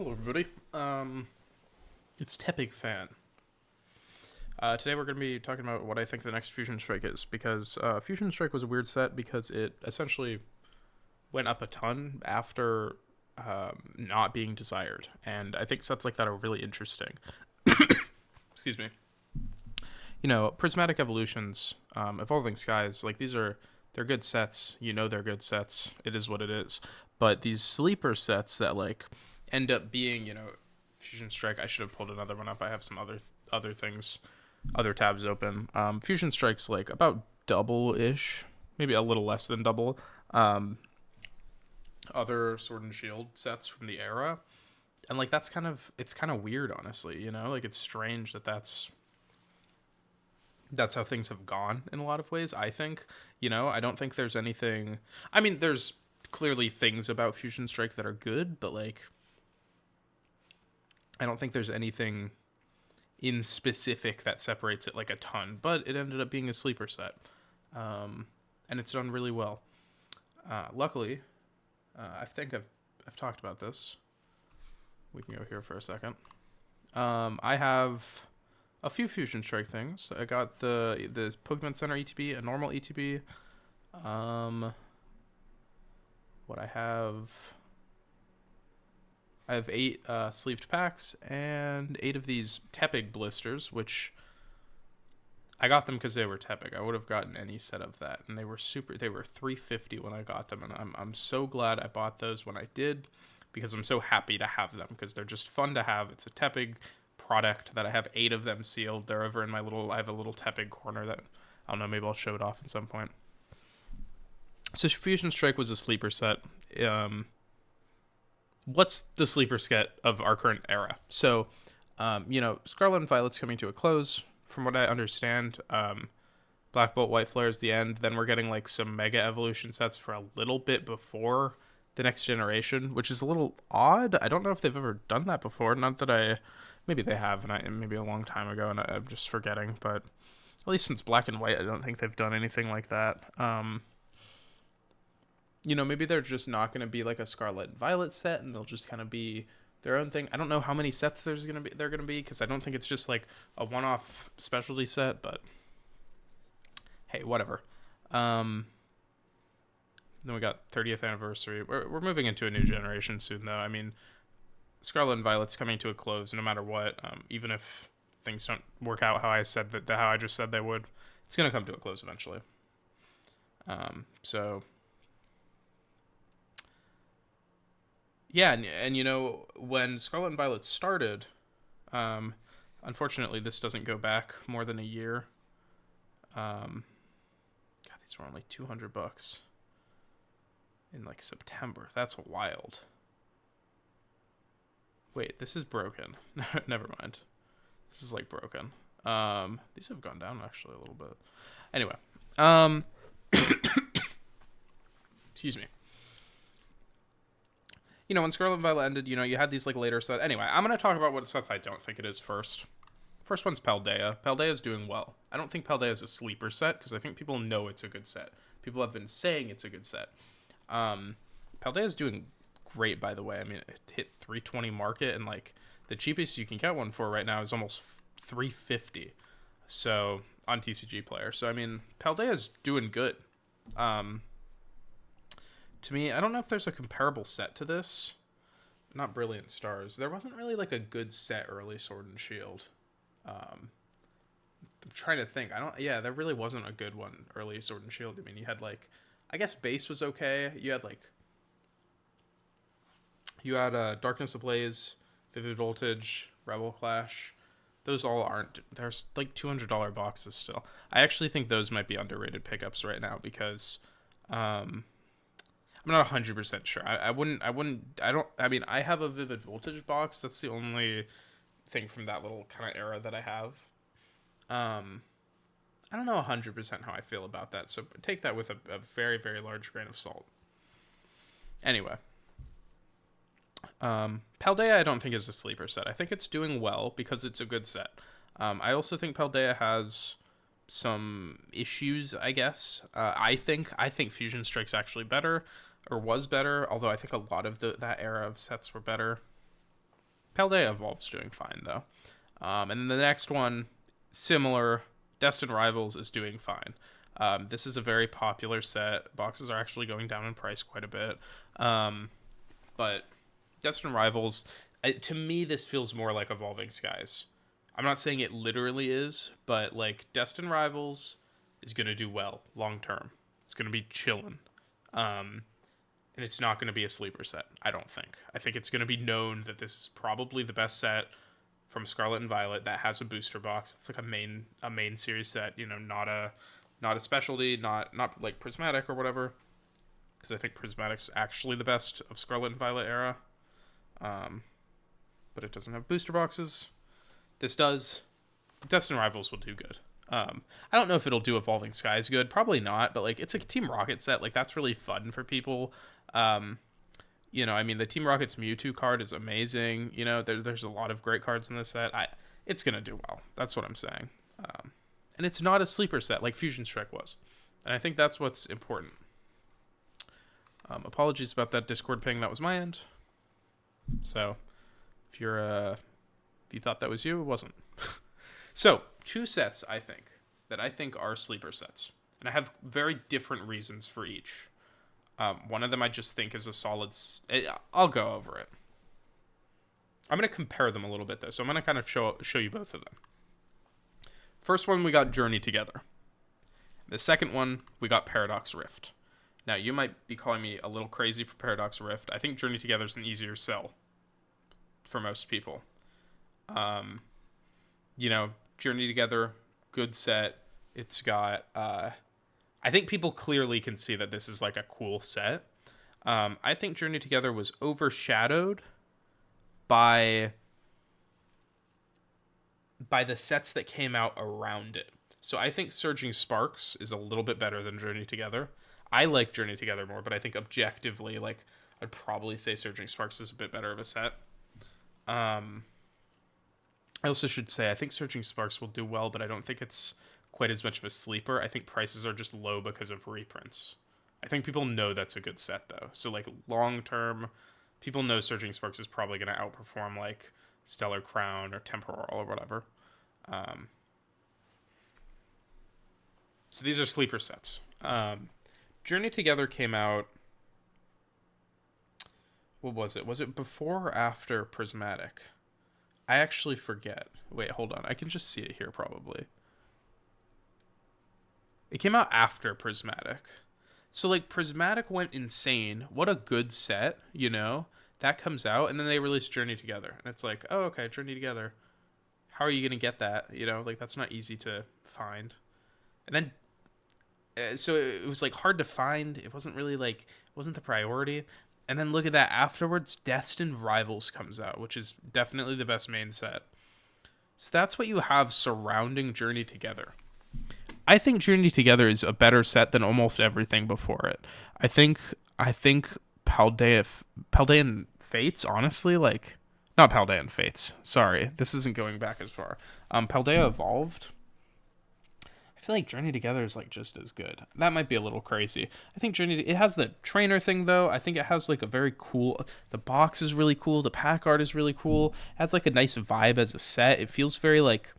Hello, everybody. It's Tepig Fan. Today we're going to be talking about what I think the next Fusion Strike is, because Fusion Strike was a weird set because it essentially went up a ton after not being desired, and I think sets like that are really interesting. Excuse me. Prismatic Evolutions, Evolving Skies, like they're good sets. They're good sets. It is what it is. But these sleeper sets that like end up being, Fusion Strike. I should have pulled another one up. I have some other things, other tabs open. Fusion Strike's like about double ish, maybe a little less than double. Um, Other Sword and Shield sets from the era, and like it's kind of weird, honestly. Like it's strange that's how things have gone in a lot of ways. I think, I don't think there's anything. I mean, there's clearly things about Fusion Strike that are good, but like I don't think there's anything in specific that separates it like a ton. But it ended up being a sleeper set, and it's done really well. Luckily, I think I've talked about this. We can go here for a second. I have a few Fusion Strike things. I got the Pokemon Center ETB, a normal ETB. What I have 8 sleeved packs and 8 of these Tepig blisters, which I got them because they were Tepig. I would have gotten any set of that, and they were $350 when I got them, and I'm so glad I bought those when I did, because I'm so happy to have them because they're just fun to have. It's a Tepig product that I have 8 of them sealed. They're over in I have a little Tepig corner that I don't know, maybe I'll show it off at some point. So Fusion Strike was a sleeper set. What's the sleeper set of our current era? So, Scarlet and Violet's coming to a close, from what I understand. Black Bolt, White Flare is the end. Then we're getting like some Mega Evolution sets for a little bit before the next generation, which is a little odd. I don't know if they've ever done that before. Not that maybe they have, and maybe a long time ago, and I'm just forgetting. But at least since Black and White, I don't think they've done anything like that. Maybe they're just not going to be like a Scarlet and Violet set, and they'll just kind of be their own thing. I don't know how many sets they're gonna be, because I don't think it's just like a one-off specialty set. But hey, whatever. Then we got 30th anniversary. We're moving into a new generation soon, though. I mean, Scarlet and Violet's coming to a close, no matter what. Even if things don't work out how I just said they would, it's gonna come to a close eventually. So yeah, and when Scarlet and Violet started, unfortunately this doesn't go back more than a year. God, these were only $200 in like September. That's wild. Wait, this is broken. Never mind. This is like broken. These have gone down actually a little bit. Anyway, excuse me. When Scarlet and Violet ended, you had these like later sets. Anyway, I'm gonna talk about what sets I don't think it is first. First one's Paldea. Paldea is doing well. I don't think Paldea is a sleeper set because I think people know it's a good set. People have been saying it's a good set. Paldea is doing great, by the way. I mean, it hit 320 market, and like the cheapest you can get one for right now is almost 350. So on TCG Player. So I mean, Paldea is doing good. To me, I don't know if there's a comparable set to this. Not Brilliant Stars. There wasn't really like a good set early Sword and Shield. I'm trying to think. There really wasn't a good one early Sword and Shield. I mean, you had like, I guess Base was okay. You had Darkness Ablaze, Vivid Voltage, Rebel Clash. Those all aren't. There's like $200 boxes still. I actually think those might be underrated pickups right now because I'm not 100% sure. I mean, I have a Vivid Voltage box. That's the only thing from that little kind of era that I have. I don't know 100% how I feel about that, so take that with a very, very large grain of salt. Anyway, Paldea I don't think is a sleeper set. I think it's doing well because it's a good set. I also think Paldea has some issues, I guess. I think Fusion Strike's actually better, or was better, although I think a lot of that era of sets were better. Paldea Evolved's doing fine though. And then the next one, similar, Destined Rivals is doing fine. This is a very popular set. Boxes are actually going down in price quite a bit. But Destined Rivals, to me, this feels more like Evolving Skies. I'm not saying it literally is, but like Destined Rivals is going to do well long term. It's going to be chilling. And it's not going to be a sleeper set, I don't think. I think it's going to be known that this is probably the best set from Scarlet and Violet that has a booster box. It's like a main series set, not a specialty, not like Prismatic or whatever. Because I think Prismatic's actually the best of Scarlet and Violet era. But it doesn't have booster boxes. This does. Destined Rivals will do good. I don't know if it'll do Evolving Skies good. Probably not, but like it's a Team Rocket set. Like that's really fun for people. The Team Rocket's Mewtwo card is amazing. There's a lot of great cards in this set. It's gonna do well. That's what I'm saying. And it's not a sleeper set like Fusion Strike was, and I think that's what's important. Apologies about that Discord ping. That was my end. So, if you thought that was you, it wasn't. So, two sets I think are sleeper sets, and I have very different reasons for each. One of them I just think is a solid. I'll go over it. I'm going to compare them a little bit though, so I'm going to kind of show you both of them. First one we got Journey Together. The second one we got Paradox Rift. Now you might be calling me a little crazy for Paradox Rift. I think Journey Together is an easier sell for most people. Journey Together, good set. It's got. I think people clearly can see that this is like a cool set. I think Journey Together was overshadowed by the sets that came out around it. So I think Surging Sparks is a little bit better than Journey Together. I like Journey Together more, but I think objectively, like, I'd probably say Surging Sparks is a bit better of a set. I also should say I think Surging Sparks will do well, but I don't think it's quite as much of a sleeper. I think prices are just low because of reprints. I think people know that's a good set, though. So, like, long term, people know Surging Sparks is probably going to outperform, like, Stellar Crown or Temporal or whatever. So these are sleeper sets. Journey Together came out. What was it? Was it before or after Prismatic? I actually forget. Wait, hold on. I can just see it here probably. It came out after Prismatic. So, like, Prismatic went insane. What a good set, That comes out, and then they released Journey Together. And it's like, oh, okay, Journey Together. How are you going to get that? Like, that's not easy to find. And then, so it was, like, hard to find. It wasn't really, like, it wasn't the priority. And then look at that. Afterwards, Destined Rivals comes out, which is definitely the best main set. So that's what you have surrounding Journey Together. I think Journey Together is a better set than almost everything before it. I think Paldea and Fates, honestly, like, not Paldea and Fates. Sorry, this isn't going back as far. Paldea Evolved. I feel like Journey Together is like just as good. That might be a little crazy. I think it has the trainer thing though. I think it has like a very cool. The box is really cool. The pack art is really cool. It has like a nice vibe as a set. It feels very like,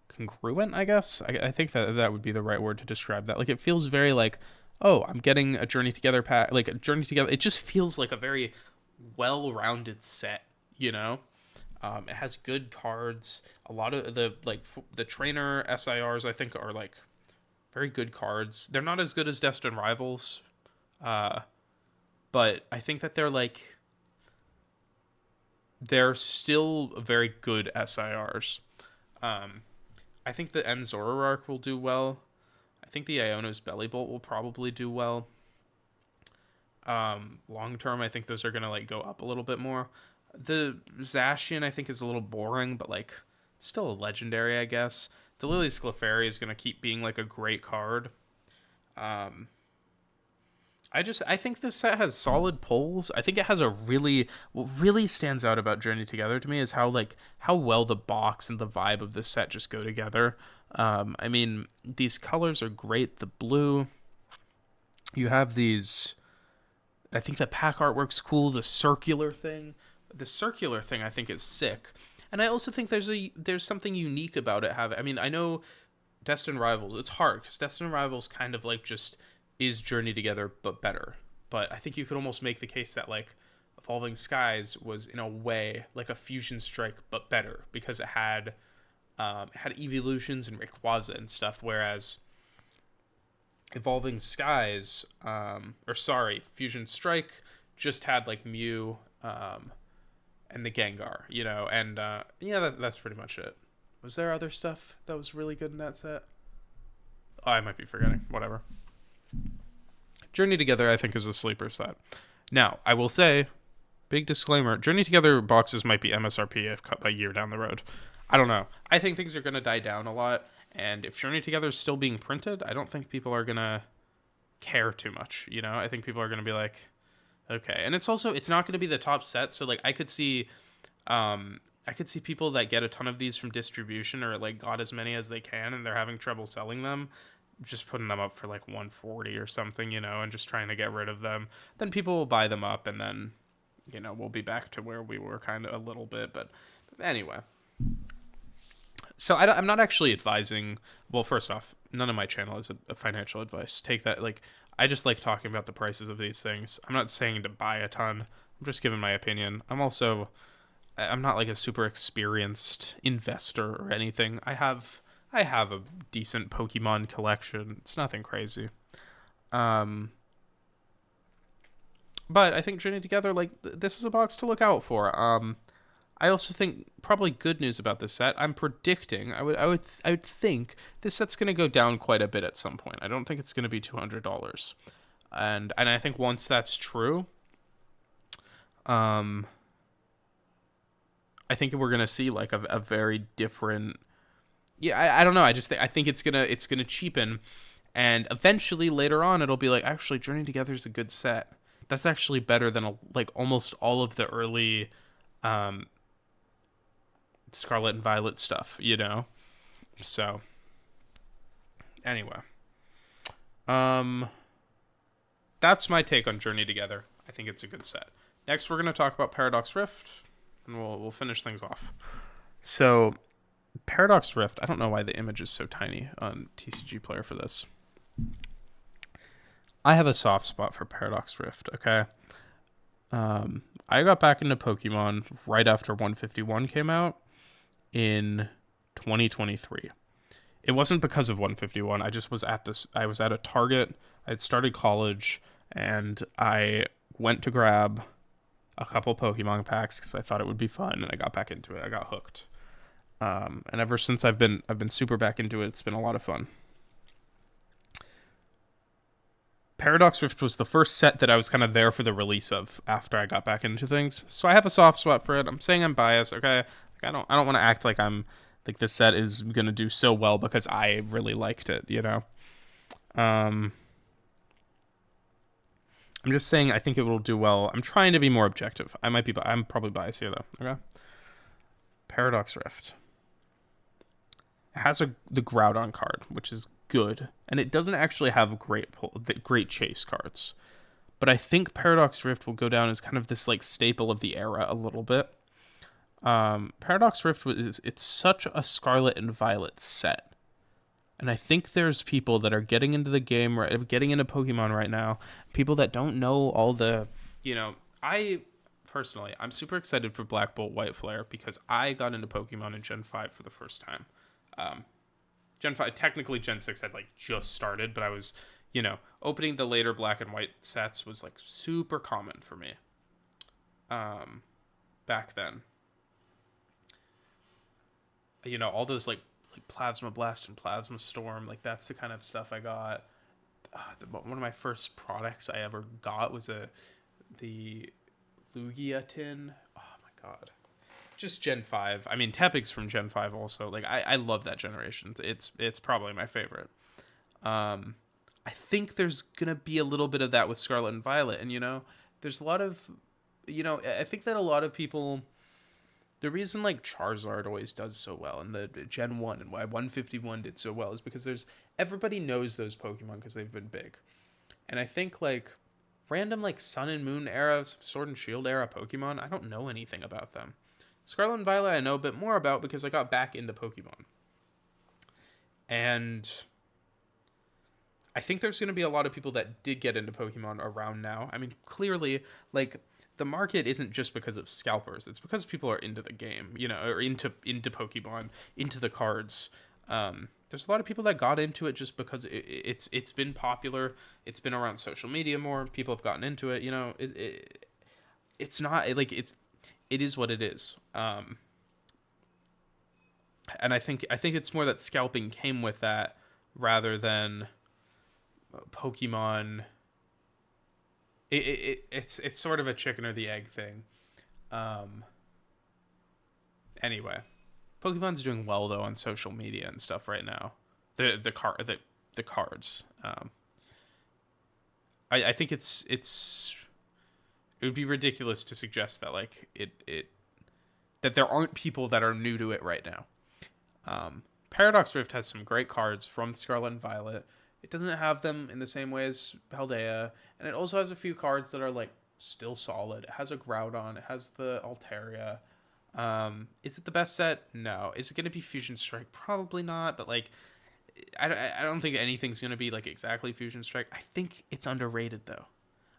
congruent, I guess. I think that would be the right word to describe that. Like it feels very like, oh, I'm getting a Journey Together pack. Like a Journey Together. It just feels like a very well-rounded set. It has good cards. A lot of the trainer SIRs I think are like very good cards. They're not as good as Destined Rivals, but I think that they're still very good SIRs. I think the Enzorark will do well. I think the Iono's Bellybolt will probably do well. Long term, I think those are gonna like go up a little bit more. The Zacian, I think, is a little boring, but like it's still a legendary, I guess. The Lily's Clefairy is gonna keep being like a great card. I think this set has solid pulls. I think it has what really stands out about Journey Together to me is how well the box and the vibe of this set just go together. I mean, these colors are great. The blue, you have these. I think the pack artwork's cool. The circular thing the circular thing I think is sick, and I also think there's something unique about it. I mean, I know Destined Rivals. It's hard because Destined Rivals kind of like just is Journey Together but better. But I think you could almost make the case that like Evolving Skies was in a way like a Fusion Strike but better because it had evolutions and Rayquaza and stuff, whereas Evolving Skies, or sorry, Fusion Strike just had like Mew, and the Gengar, and yeah, that's pretty much it. Was there other stuff that was really good in that set? Oh, I might be forgetting. Whatever. Journey Together, I think, is a sleeper set. Now, I will say, big disclaimer: Journey Together boxes might be MSRP a year down the road. I don't know. I think things are going to die down a lot, and if Journey Together is still being printed, I don't think people are going to care too much. I think people are going to be like, okay. And it's not going to be the top set, so like I could see people that get a ton of these from distribution or like got as many as they can and they're having trouble selling them, just putting them up for like 140 or something, and just trying to get rid of them. Then people will buy them up and then, we'll be back to where we were kind of a little bit. But anyway. So I'm not actually advising. Well, first off, none of my channel is a financial advice. Take that. Like, I just like talking about the prices of these things. I'm not saying to buy a ton. I'm just giving my opinion. I'm not like a super experienced investor or anything. I have a decent Pokemon collection. It's nothing crazy. But I think Journey Together, like, this is a box to look out for. I also think probably good news about this set. I'm predicting I would think this set's going to go down quite a bit at some point. I don't think it's going to be $200. And I think once that's true, I think we're gonna see like a very different. Yeah, I don't know. I think it's gonna cheapen, and eventually later on it'll be like actually Journey Together is a good set. That's actually better than like almost all of the early, Scarlet and Violet stuff. So anyway, um, that's my take on Journey Together. I think it's a good set. Next, we're gonna talk about Paradox Rift, and we'll finish things off. So, Paradox Rift. I don't know why the image is so tiny on TCG Player for this. I have a soft spot for Paradox Rift. Okay, I got back into Pokemon right after 151 came out in 2023. It wasn't because of 151. I just was at this. I was at a Target. I had started college, and I went to grab a couple Pokemon packs because I thought it would be fun, and I got back into it. I got hooked, and ever since I've been super back into it. It's been a lot of fun. Paradox Rift was the first set that I was kind of there for the release of after I got back into things, so I have a soft spot for it. I'm saying I'm biased, okay? Like, I don't want to act like I'm like this set is gonna do so well because I really liked it, I'm just saying I think it will do well. I'm trying to be more objective. I'm probably biased here though. Okay. Paradox Rift. It has the Groudon card, which is good, and it doesn't actually have great chase cards. But I think Paradox Rift will go down as kind of this like staple of the era a little bit. Paradox Rift it's such a Scarlet and Violet set. And I think there's people that are getting into the game, getting into Pokemon right now, people that don't know all the, I personally, I'm super excited for Black Bolt, White Flare because I got into Pokemon in Gen 5 for the first time. Gen 5, technically Gen 6 had like just started, but I was, opening the later Black and White sets was like super common for me. Back then. All those like Plasma Blast and Plasma Storm, like that's the kind of stuff I got. One of my first products I ever got was the Lugia tin. Oh my god, just Gen 5. I mean, Tepig's from Gen 5 also. Like I love that generation. It's probably my favorite. I think there's gonna be a little bit of that with Scarlet and Violet, and there's a lot of, I think that a lot of people. The reason like Charizard always does so well in the Gen 1 and why 151 did so well is because everybody knows those Pokemon because they've been big. And I think like random like Sun and Moon era, Sword and Shield era Pokemon, I don't know anything about them. Scarlet and Violet I know a bit more about because I got back into Pokemon. And I think there's going to be a lot of people that did get into Pokemon around now. I mean, clearly, like, the market isn't just because of scalpers. It's because people are into the game, you know, or into Pokemon, into the cards. There's a lot of people that got into it just because it's been popular. It's been around social media more. People have gotten into it. You know, it's not like it is what it is. And I think it's more that scalping came with that rather than Pokemon. It's sort of a chicken or the egg thing. Um, anyway, Pokemon's doing well though on social media and stuff right now. The cards. I think it would be ridiculous to suggest that like it that there aren't people that are new to it right now. Paradox Rift has some great cards from Scarlet and Violet. It doesn't have them in the same way as Paldea, and it also has a few cards that are like still solid. It has a Groudon, it has the Altaria. Is it the best set? No. Is it going to be Fusion Strike? Probably not, but like I don't think anything's going to be like exactly Fusion Strike. I think it's underrated though.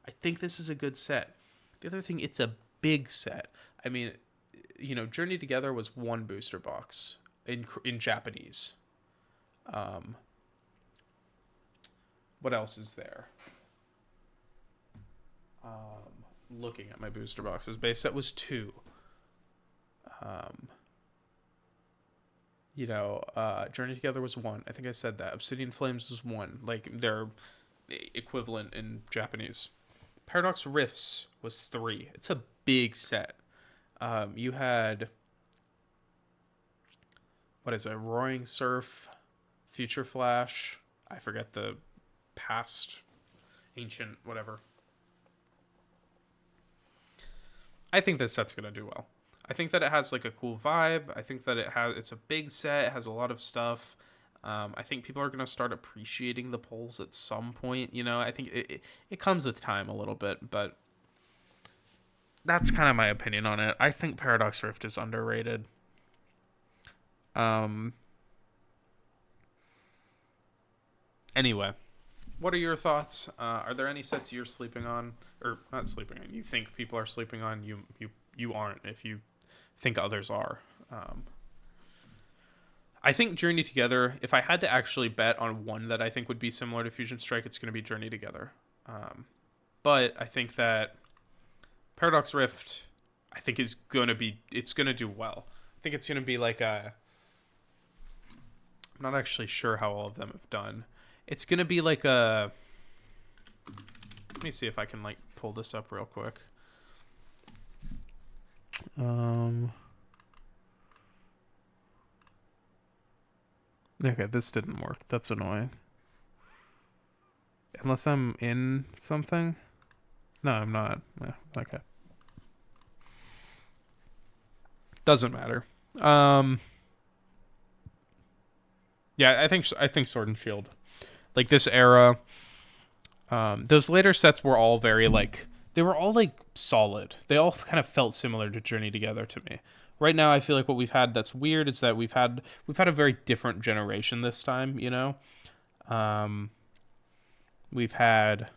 I think this is a good set. The other thing, it's a big set. I mean, you know, Journey Together was one booster box in Japanese. What else is there? Looking at my booster boxes, base set was 2. Journey Together was 1. I think I said that. Obsidian Flames was 1. Like, they're equivalent in Japanese. Paradox Rifts was 3. It's a big set. You had, what is it? Roaring Surf, Future Flash. I forget the past, ancient, whatever. I think this set's gonna do well. I think that it has like a cool vibe. I think that it's a big set. It has a lot of stuff. I think people are gonna start appreciating the polls at some point. You know, I think it comes with time a little bit, but that's kind of my opinion on it. I think Paradox Rift is underrated. Anyway, what are your thoughts? Are there any sets you're sleeping on, or not sleeping on? You think people are sleeping on? You aren't. If you think others are. I think Journey Together. If I had to actually bet on one that I think would be similar to Fusion Strike, it's going to be Journey Together. But I think that Paradox Rift, I think it's going to do well. I think it's going to be like I'm not actually sure how all of them have done. It's going to be like let me see if I can like pull this up real quick. Okay, this didn't work. That's annoying. Unless I'm in something. No, I'm not. Okay. Doesn't matter. Yeah, I think Sword and Shield, like this era, those later sets were all very like they were all like solid. They all kind of felt similar to Journey Together to me. Right now, I feel like what we've had that's weird is that we've had a very different generation this time. You know, we've had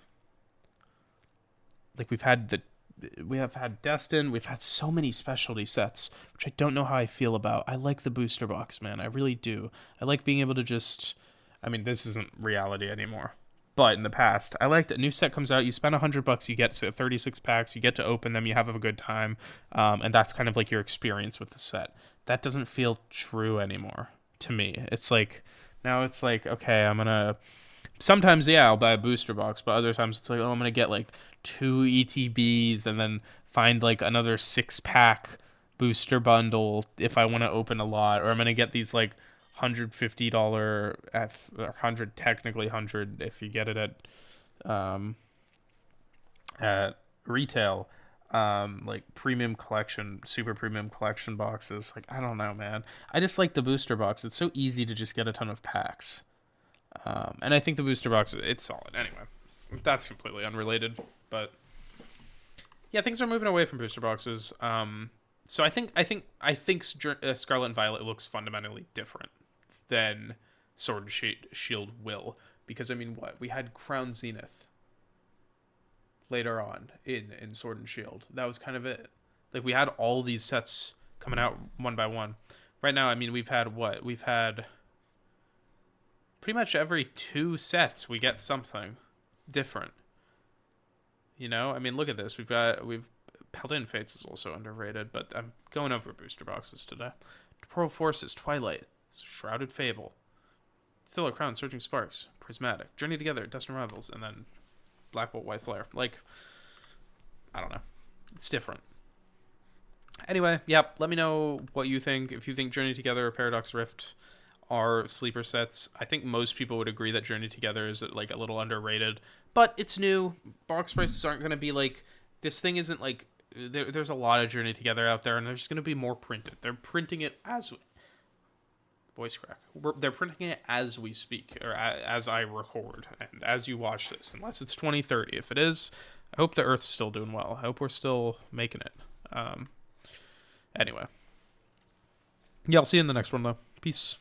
we have had Destin. We've had so many specialty sets, which I don't know how I feel about. I like the booster box, man. I really do. I like being able to just. I mean, this isn't reality anymore. But in the past, I liked a new set comes out. You spend $100, you get to 36 packs. You get to open them. You have a good time, and that's kind of like your experience with the set. That doesn't feel true anymore to me. It's like now it's like okay, I'm gonna. Sometimes I'll buy a booster box, but other times it's like I'm gonna get like 2 ETBs and then find like another 6-pack booster bundle if I want to open a lot, or I'm gonna get these like $150 or 100 technically 100 if you get it at retail, like premium collection, super premium collection boxes. Like I don't know, man. I just like the booster box. It's so easy to just get a ton of packs. And I think the booster box, it's solid. Anyway, that's completely unrelated. But yeah, things are moving away from booster boxes. So I think Scarlet and Violet looks fundamentally different than Sword and Shield will, because I mean, what we had Crown Zenith later on in Sword and Shield. That was kind of it. Like we had all these sets coming out one by one. Right now, I mean, we've had pretty much every 2 sets we get something different. You know, I mean, look at this. We've Paladin Fates is also underrated, but I'm going over booster boxes today. Pearl Forces, Twilight, Shrouded Fable, Stellar Crown, Surging Sparks, Prismatic, Journey Together, Dust and Rivals, and then Black Bolt, White Flare. Like, I don't know. It's different. Anyway, yep, let me know what you think. If you think Journey Together or Paradox Rift are sleeper sets, I think most people would agree that Journey Together is like a little underrated, but it's new. Box prices aren't going to be like, this thing isn't like, there's a lot of Journey Together out there, and there's going to be more printed. They're printing it as, voice crack, they're printing it as we speak, or as I record, and as you watch this, unless it's 2030. If it is, I hope the Earth's still doing well. I hope we're still making it. Anyway. Yeah, I'll see you in the next one, though. Peace.